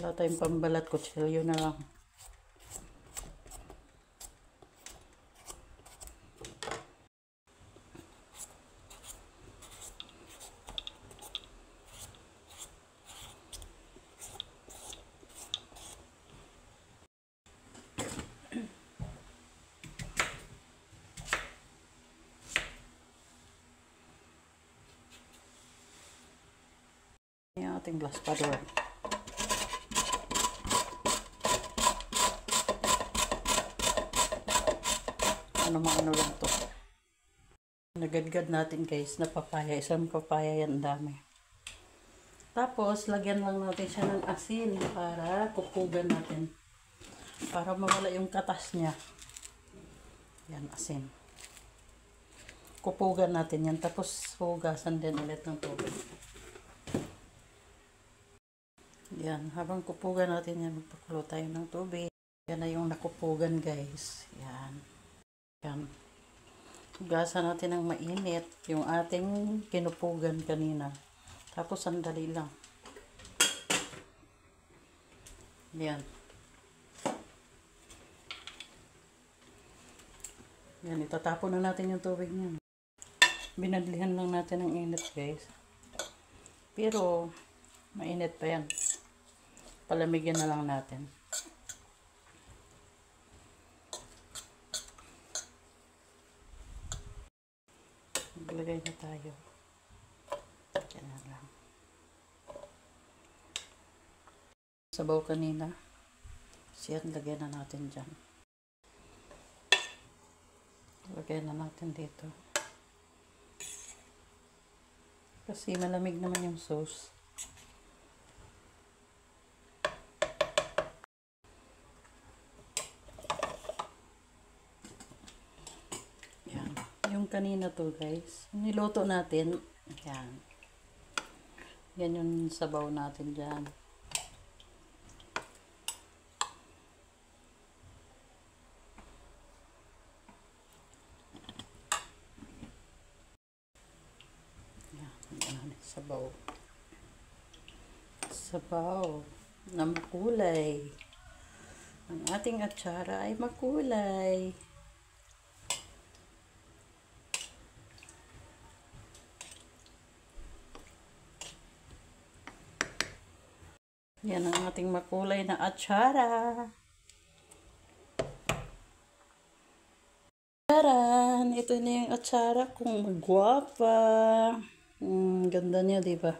Wala tayong pambalat, kutsilyo na lang. Yung ating glass powder. Ano lang to. Nagadgad natin guys na papaya. Isang papaya yan, dami. Tapos, lagyan lang natin siya ng asin para kukugan natin. Para mawala yung katas niya. Yan, asin. Kupugan natin yan. Tapos, hugasan din ulit ng tubig. Yan, habang kupugan natin yan, magpakulo tayo ng tubig. Yan na yung nakupugan guys. Yan. Yan. Hugasan natin ng mainit yung ating kinupugan kanina. Tapos sandali lang. Yan. Yan, itatapon na natin yung tubig niyan. Binadlihan lang natin ng init guys. Pero, mainit pa yan. Palamigyan na lang natin. Maglagay na tayo. Yan na lang. Sabaw kanina. Siyan, lagyan na natin dyan. Lagyan na natin dito. Kasi malamig naman yung sauce. Yung kanina to guys, niluto natin, yan. Yan yung sabaw natin dyan. Yan, sabaw. Sabaw na makulay. Ang ating atsara ay makulay. Yan ang ating makulay na atsara. Taran! Ito na yung atsara kong magwapa. Ganda niya, diba?